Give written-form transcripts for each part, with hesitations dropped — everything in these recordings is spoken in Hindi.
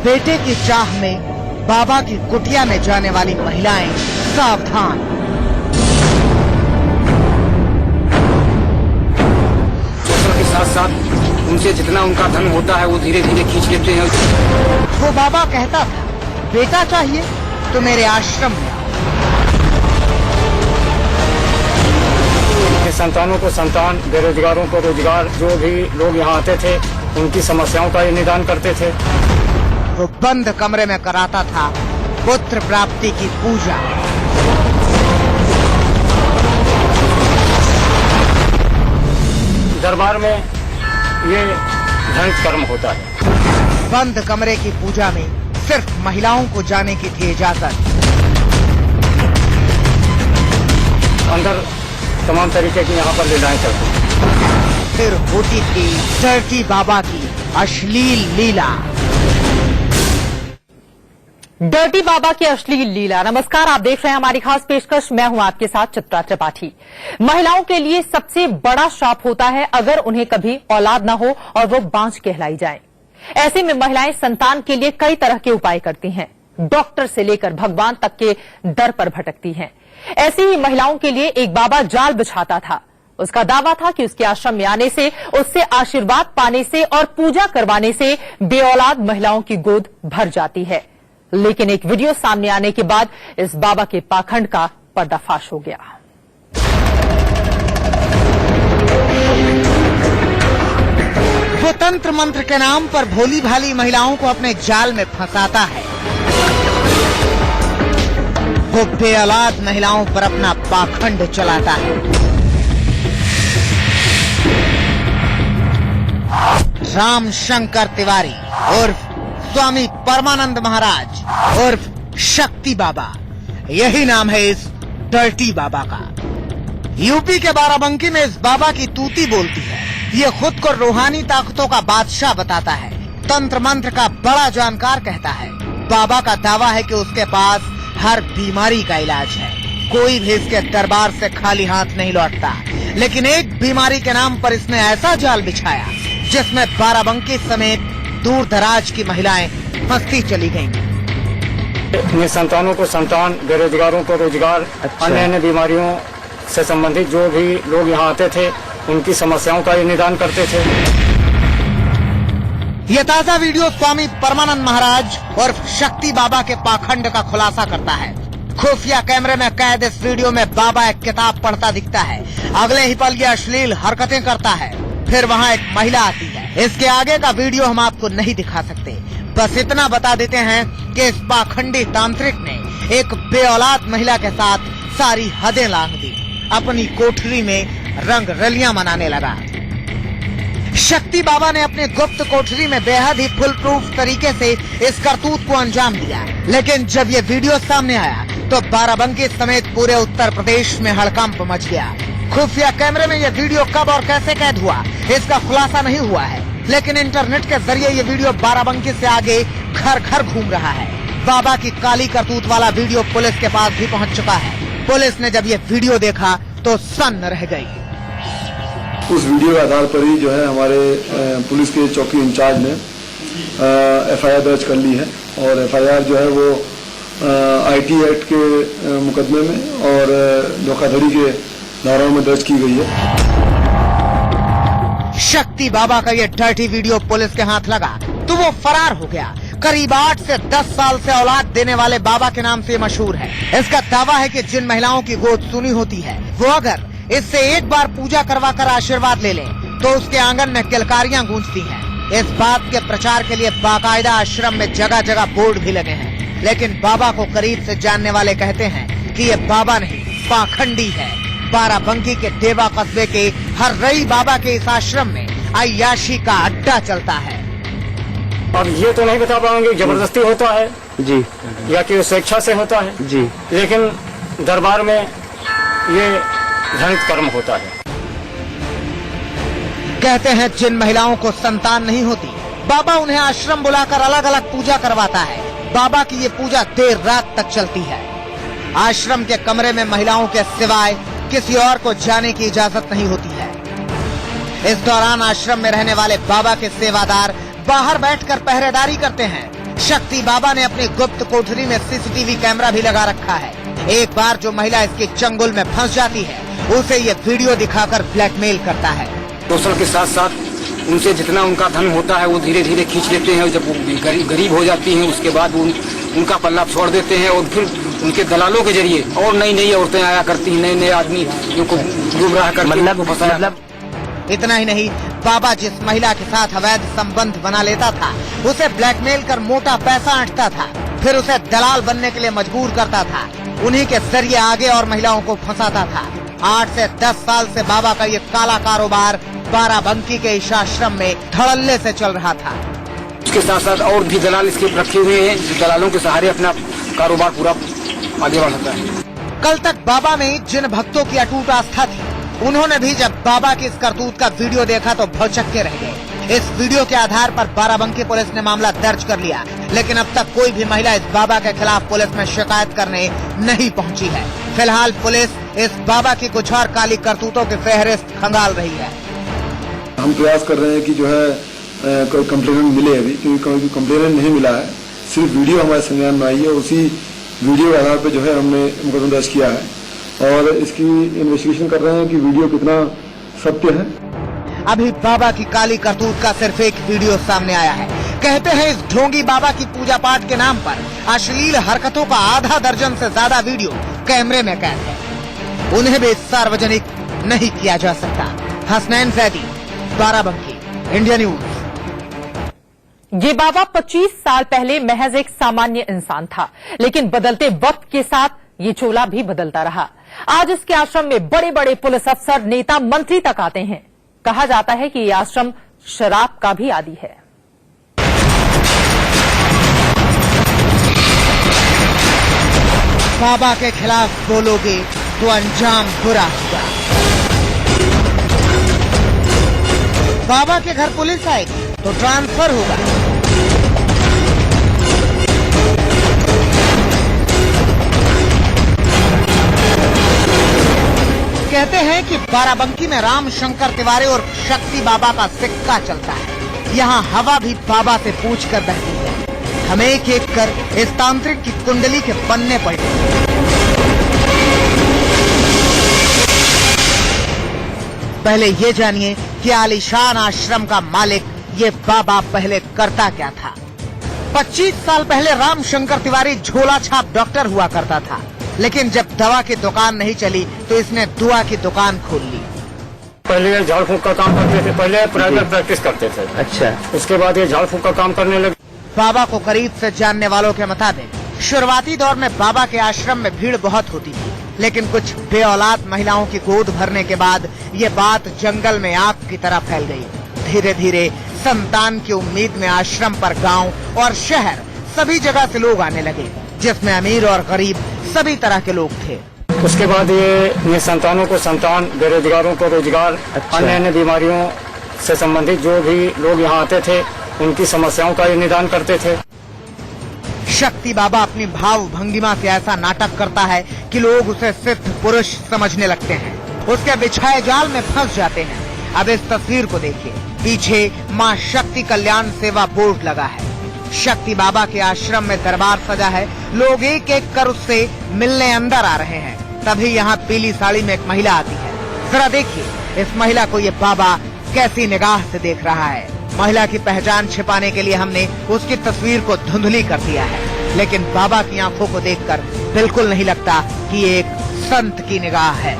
बेटे की चाह में बाबा की कुटिया में जाने वाली महिलाएं सावधान। के साथ साथ उनसे जितना उनका धन होता है वो धीरे धीरे खींच लेते हैं। वो बाबा कहता था, बेटा चाहिए तो मेरे आश्रम में आओ। संतानों को संतान, बेरोजगारों को रोजगार, जो भी लोग यहाँ आते थे उनकी समस्याओं का ये निदान करते थे। वो बंद कमरे में कराता था पुत्र प्राप्ति की पूजा। दरबार में ये धनिक कर्म होता है। बंद कमरे की पूजा में सिर्फ महिलाओं को जाने की थी इजाजत। अंदर तमाम तरीके की यहाँ पर लीलाएं चलती। फिर होती थी डर्टी बाबा की अश्लील लीला। डर्टी बाबा की अश्लील लीला। नमस्कार, आप देख रहे हैं हमारी खास पेशकश। मैं हूं आपके साथ चित्रा त्रिपाठी। महिलाओं के लिए सबसे बड़ा श्राप होता है अगर उन्हें कभी औलाद न हो और वो बांझ कहलाई जाएं। ऐसे में महिलाएं संतान के लिए कई तरह के उपाय करती हैं, डॉक्टर से लेकर भगवान तक के दर पर भटकती हैं। ऐसी ही महिलाओं के लिए एक बाबा जाल बिछाता था। उसका दावा था कि उसके आश्रम में आने से, उससे आशीर्वाद पाने से और पूजा करवाने से बेऔलाद महिलाओं की गोद भर जाती है। लेकिन एक वीडियो सामने आने के बाद इस बाबा के पाखंड का पर्दाफाश हो गया। वो तंत्र मंत्र के नाम पर भोली भाली महिलाओं को अपने जाल में फंसाता है। वो बेऔलाद महिलाओं पर अपना पाखंड चलाता है। राम शंकर तिवारी उर्फ स्वामी परमानंद महाराज उर्फ शक्ति बाबा, यही नाम है इस डर्टी बाबा का। यूपी के बाराबंकी में इस बाबा की तूती बोलती है। ये खुद को रूहानी ताकतों का बादशाह बताता है, तंत्र मंत्र का बड़ा जानकार कहता है। बाबा का दावा है कि उसके पास हर बीमारी का इलाज है। कोई भी इसके दरबार से खाली हाथ नहीं लौटता। लेकिन एक बीमारी के नाम पर इसने ऐसा जाल बिछाया जिसमें बाराबंकी समेत दूर दराज की महिलाएं फंसती चली गईं। संतानों को संतान, बेरोजगारों को रोजगार, अन्य अन्य बीमारियों से संबंधित जो भी लोग यहाँ आते थे उनकी समस्याओं का ये निदान करते थे। ये ताजा वीडियो स्वामी परमानंद महाराज और शक्ति बाबा के पाखंड का खुलासा करता है। खुफिया कैमरे में कैद इस वीडियो में बाबा एक किताब पढ़ता दिखता है। अगले ही पल ये अश्लील हरकतें करता है। फिर वहाँ एक महिला आती है। इसके आगे का वीडियो हम आपको नहीं दिखा सकते, बस इतना बता देते हैं कि इस पाखंडी तांत्रिक ने एक बेऔलाद महिला के साथ सारी हदें लांघ दी। अपनी कोठरी में रंग रलियां मनाने लगा। शक्ति बाबा ने अपने गुप्त कोठरी में बेहद ही फुल प्रूफ तरीके से इस करतूत को अंजाम दिया। लेकिन जब ये वीडियो सामने आया तो बाराबंकी समेत पूरे उत्तर प्रदेश में हड़कंप मच गया। खुफिया कैमरे में ये वीडियो कब और कैसे कैद हुआ इसका खुलासा नहीं हुआ है, लेकिन इंटरनेट के जरिए ये वीडियो बाराबंकी से आगे घर घर घूम रहा है। बाबा की काली करतूत वाला वीडियो पुलिस के पास भी पहुंच चुका है। पुलिस ने जब ये वीडियो देखा तो सन्न रह गई। उस वीडियो के आधार पर ही जो है हमारे पुलिस के चौकी इंचार्ज ने एफआईआर दर्ज कर ली है और एफआईआर जो है वो आईटी एक्ट के मुकदमे में और धोखाधड़ी के धाराओं में दर्ज की गई है। शक्ति बाबा का ये डर्टी वीडियो पुलिस के हाथ लगा तो वो फरार हो गया। करीब 8 से 10 साल से औलाद देने वाले बाबा के नाम से मशहूर है। इसका दावा है कि जिन महिलाओं की गोद सुनी होती है वो अगर इससे एक बार पूजा करवा कर आशीर्वाद ले लें तो उसके आंगन में किलकारियां गूंजती हैं। इस बात के प्रचार के लिए बाकायदा आश्रम में जगह जगह बोर्ड भी लगे हैं। लेकिन बाबा को करीब से जानने वाले कहते हैं कि ये बाबा नहीं, पाखंडी है। बाराबंकी के देवा कस्बे के हर रई बाबा के इस आश्रम में अय्याशी का अड्डा चलता है। और ये तो नहीं बता पाएंगे जबरदस्ती होता है जी या कि स्वेच्छा से होता है जी, लेकिन दरबार में ये धनिक कर्म होता है। कहते हैं जिन महिलाओं को संतान नहीं होती बाबा उन्हें आश्रम बुलाकर अलग अलग पूजा करवाता है। बाबा की ये पूजा देर रात तक चलती है। आश्रम के कमरे में महिलाओं के सिवाय किसी और को जाने की इजाजत नहीं होती है। इस दौरान आश्रम में रहने वाले बाबा के सेवादार बाहर बैठकर पहरेदारी करते हैं। शक्ति बाबा ने अपनी गुप्त कोठरी में सीसीटीवी कैमरा भी लगा रखा है। एक बार जो महिला इसके चंगुल में फंस जाती है, उसे ये वीडियो दिखाकर ब्लैकमेल करता है। शोषण के साथ साथ उनसे जितना उनका धन होता है वो धीरे धीरे खींच लेते हैं। जब वो गरीब हो जाती हैं उसके बाद उनका पल्ला छोड़ देते हैं और फिर उनके दलालों के जरिए और नई औरतें आया करती हैं, नए आदमी को गुमराह कर मतलब इतना ही नहीं, बाबा जिस महिला के साथ अवैध संबंध बना लेता था, उसे ब्लैकमेल कर मोटा पैसा ऐंठता था, फिर उसे दलाल बनने के लिए मजबूर करता था। उन्हीं के जरिए आगे और महिलाओं को फंसाता था। 8 से 10 साल से बाबा का ये काला कारोबार बाराबंकी के इस आश्रम में धड़ल्ले से चल रहा था। उसके साथ साथ और भी दलाल इसके रखे हुए हैं, जो दलालों के सहारे अपना कारोबार पूरा आगे बढ़ाता है। कल तक बाबा में जिन भक्तों की अटूट आस्था थी, उन्होंने भी जब बाबा की इस करतूत का वीडियो देखा तो भौचक्के के रह गए। इस वीडियो के आधार पर बाराबंकी पुलिस ने मामला दर्ज कर लिया, लेकिन अब तक कोई भी महिला इस बाबा के खिलाफ पुलिस में शिकायत करने नहीं पहुंची है। फिलहाल पुलिस इस बाबा की कुछ और काली करतूतों की फहरिस्त खंगाल रही है। हम प्रयास कर रहे हैं कि जो है कोई कंप्लेनेंट मिले, अभी क्योंकि कोई कंप्लेनेंट नहीं मिला है। सिर्फ वीडियो हमारे संज्ञान में आई है, उसी वीडियो के आधार पर जो है हमने मुकदमा दर्ज किया है और इसकी इन्वेस्टिगेशन कर रहे हैं कि वीडियो कितना सत्य है। अभी बाबा की काली करतूत का सिर्फ एक वीडियो सामने आया है। कहते हैं इस ढोंगी बाबा की पूजा पाठ के नाम पर अश्लील हरकतों का आधा दर्जन से ज्यादा वीडियो कैमरे में कैद है। उन्हें भी सार्वजनिक नहीं किया जा सकता। Hasnain Zaidi, Barabanki, India news. ये बाबा 25 साल पहले महज एक सामान्य इंसान था, लेकिन बदलते वक्त के साथ ये चोला भी बदलता रहा। आज इसके आश्रम में बड़े बड़े पुलिस अफसर, नेता, मंत्री तक आते हैं। कहा जाता है कि ये आश्रम शराब का भी आदी है। बाबा के खिलाफ बोलोगे तो अंजाम बुरा होगा। बाबा के घर पुलिस आएगी तो ट्रांसफर होगा। कहते हैं कि बाराबंकी में राम शंकर तिवारी और शक्ति बाबा का सिक्का चलता है। यहाँ हवा भी बाबा से पूछ कर बहती है। हमें एक एक कर इस तांत्रिक की कुंडली के पन्ने पड़ते हैं। पहले ये जानिए कि आलीशान आश्रम का मालिक ये बाबा पहले करता क्या था। 25 साल पहले राम शंकर तिवारी झोला छाप डॉक्टर हुआ करता था, लेकिन जब दवा की दुकान नहीं चली तो इसने दुआ की दुकान खोल ली। पहले झाड़ फूक का काम करते थे, पहले प्राइवेट प्रैक्टिस करते थे। अच्छा, उसके बाद ये झाड़ फूक का काम करने लगे। बाबा को करीब से जानने वालों के मुताबिक शुरुआती दौर में बाबा के आश्रम में भीड़ बहुत होती थी, लेकिन कुछ बेऔलाद महिलाओं की गोद भरने के बाद ये बात जंगल में आग की तरह फैल गई। धीरे धीरे संतान की उम्मीद में आश्रम पर गांव और शहर सभी जगह से लोग आने लगे, जिसमें अमीर और गरीब सभी तरह के लोग थे। उसके बाद ये संतानों को संतान, बेरोजगारों को रोजगार, अन्य बीमारियों से संबंधित जो भी लोग यहाँ आते थे उनकी समस्याओं का ये निदान करते थे। शक्ति बाबा अपनी भाव भंगिमा से ऐसा नाटक करता है कि लोग उसे सिद्ध पुरुष समझने लगते हैं, उसके बिछाए जाल में फंस जाते हैं। अब इस तस्वीर को देखिए, पीछे माँ शक्ति कल्याण सेवा बोर्ड लगा है। शक्ति बाबा के आश्रम में दरबार सजा है, लोग एक एक कर उससे मिलने अंदर आ रहे हैं। तभी यहाँ पीली साड़ी में एक महिला आती है। जरा देखिए इस महिला को ये बाबा कैसी निगाह से देख रहा है। महिला की पहचान छिपाने के लिए हमने उसकी तस्वीर को धुंधली कर दिया है, लेकिन बाबा की आंखों को देखकर बिल्कुल नहीं लगता कि ये एक संत की निगाह है।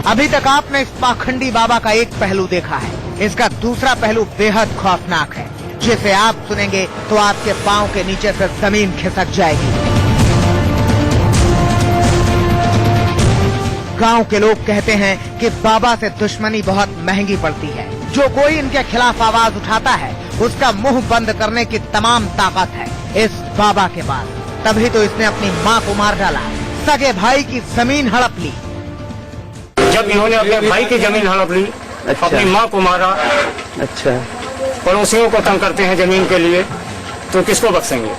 अभी तक आपने इस पाखंडी बाबा का एक पहलू देखा है, इसका दूसरा पहलू बेहद खौफनाक है, जिसे आप सुनेंगे तो आपके पांव के नीचे से जमीन खिसक जाएगी। गांव के लोग कहते हैं कि बाबा से दुश्मनी बहुत महंगी पड़ती है। जो कोई इनके खिलाफ आवाज उठाता है उसका मुंह बंद करने की तमाम ताकत है इस बाबा के पास। तभी तो इसने अपनी माँ को मार डाला, सगे भाई की जमीन हड़प ली। जब इन्होंने अपने भाई की जमीन हड़प ली, अपनी माँ को मारा, अच्छा, पड़ोसियों को तंग करते हैं जमीन के लिए, तो किसको बख्शेंगे।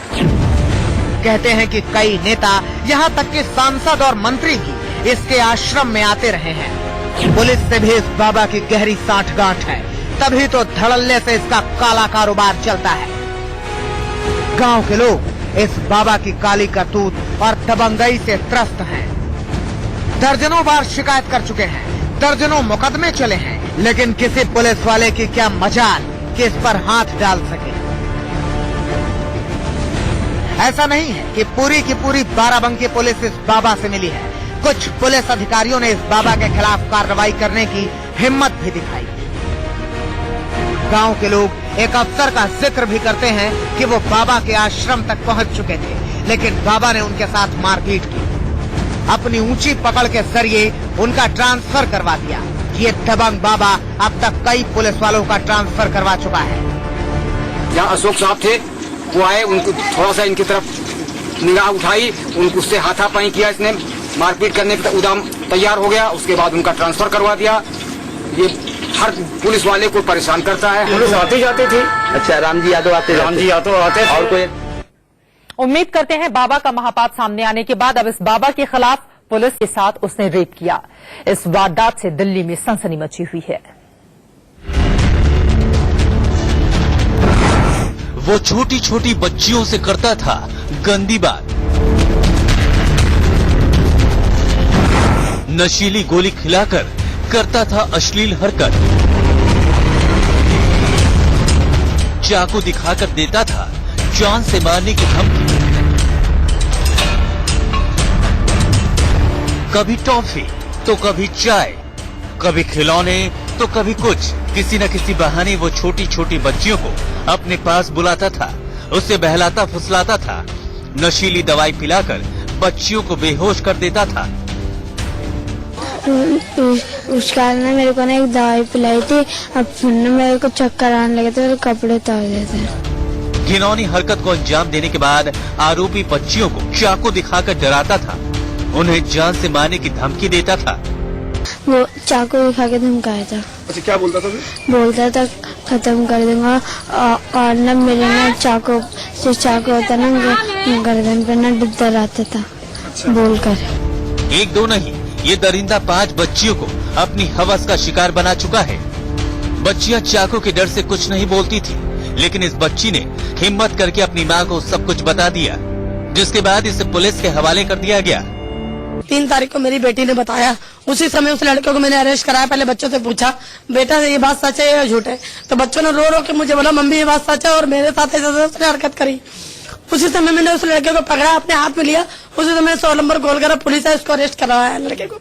कहते हैं कि कई नेता, यहाँ तक कि सांसद और मंत्री भी इसके आश्रम में आते रहे हैं। पुलिस से भी इस बाबा की गहरी साठगांठ है, तभी तो धड़ल्ले से इसका काला कारोबार चलता है। गांव के लोग इस बाबा की काली करतूत और दबंगई से त्रस्त हैं। दर्जनों बार शिकायत कर चुके हैं, दर्जनों मुकदमे चले हैं, लेकिन किसी पुलिस वाले की क्या मजाल कि इस पर हाथ डाल सके। ऐसा नहीं है कि पूरी की पूरी बाराबंकी पुलिस इस बाबा से मिली है। कुछ पुलिस अधिकारियों ने इस बाबा के खिलाफ कार्रवाई करने की हिम्मत भी दिखाई। गांव के लोग एक अफसर का जिक्र भी करते हैं कि वो बाबा के आश्रम तक पहुंच चुके थे, लेकिन बाबा ने उनके साथ मारपीट की। अपनी ऊंची पकड़ के जरिए उनका ट्रांसफर करवा दिया। ये दबंग बाबा अब तक कई पुलिस वालों का ट्रांसफर करवा चुका है। जहाँ अशोक साहब थे वो आए, उनको थोड़ा सा इनकी तरफ निगाह उठाई, उनको उससे हाथापाई किया, इसने मारपीट करने का उद्यम तैयार हो गया। उसके बाद उनका ट्रांसफर करवा दिया। ये हर पुलिस वाले को परेशान करता है। पुलिस आती जाती थी। अच्छा, रामजी यादव आते आते और कोई उम्मीद करते हैं बाबा का महापाप सामने आने के बाद अब इस बाबा के खिलाफ पुलिस के साथ उसने रेप किया। इस वारदात से दिल्ली में सनसनी मची हुई है। वो छोटी छोटी बच्चियों से करता था गंदी बात। नशीली गोली खिलाकर करता था अश्लील हरकत। चाकू दिखाकर देता था जान से मारने की धमकी। कभी टॉफी तो कभी चाय, कभी खिलौने तो कभी कुछ। किसी न किसी बहाने वो छोटी छोटी बच्चियों को अपने पास बुलाता था, उससे बहलाता फुसलाता था, नशीली दवाई पिलाकर बच्चियों को बेहोश कर देता था। उसका ने मेरे को एक दवाई पिलाई थी, अब फिर मेरे को चक्कर आने लगे थे, मेरे कपड़े उतार देते। घिनौनी हरकत को अंजाम देने के बाद आरोपी बच्चियों को चाकू दिखाकर डराता था, उन्हें जान से मारने की धमकी देता था। वो चाकू दिखा के धमकाया था। अच्छा, क्या बोलता था? बोलता था खत्म कर दूंगा, और न मेरे ना चाकू होता ना गर्दन पे न डर आता था। अच्छा। बोलकर एक दो नहीं, ये दरिंदा 5 बच्चियों को अपनी हवस का शिकार बना चुका है। बच्चियां चाकू के डर से कुछ नहीं बोलती थी, लेकिन इस बच्ची ने हिम्मत करके अपनी मां को सब कुछ बता दिया, जिसके बाद इसे पुलिस के हवाले कर दिया गया। 3 तारीख को मेरी बेटी ने बताया, उसी समय उस लड़के को मैंने अरेस्ट कराया। पहले बच्चों से पूछा, बेटा ये बात सच है या झूठ है? तो बच्चों ने रो रो के मुझे बोला, मम्मी ये बात सच है, और मेरे साथ ऐसे उसने हरकत करी। उसी समय मैंने उस लड़के को पकड़ा, अपने हाथ में लिया, उसी समय 100 नंबर कॉल करा, पुलिस है, उसको अरेस्ट करवाया लड़के को।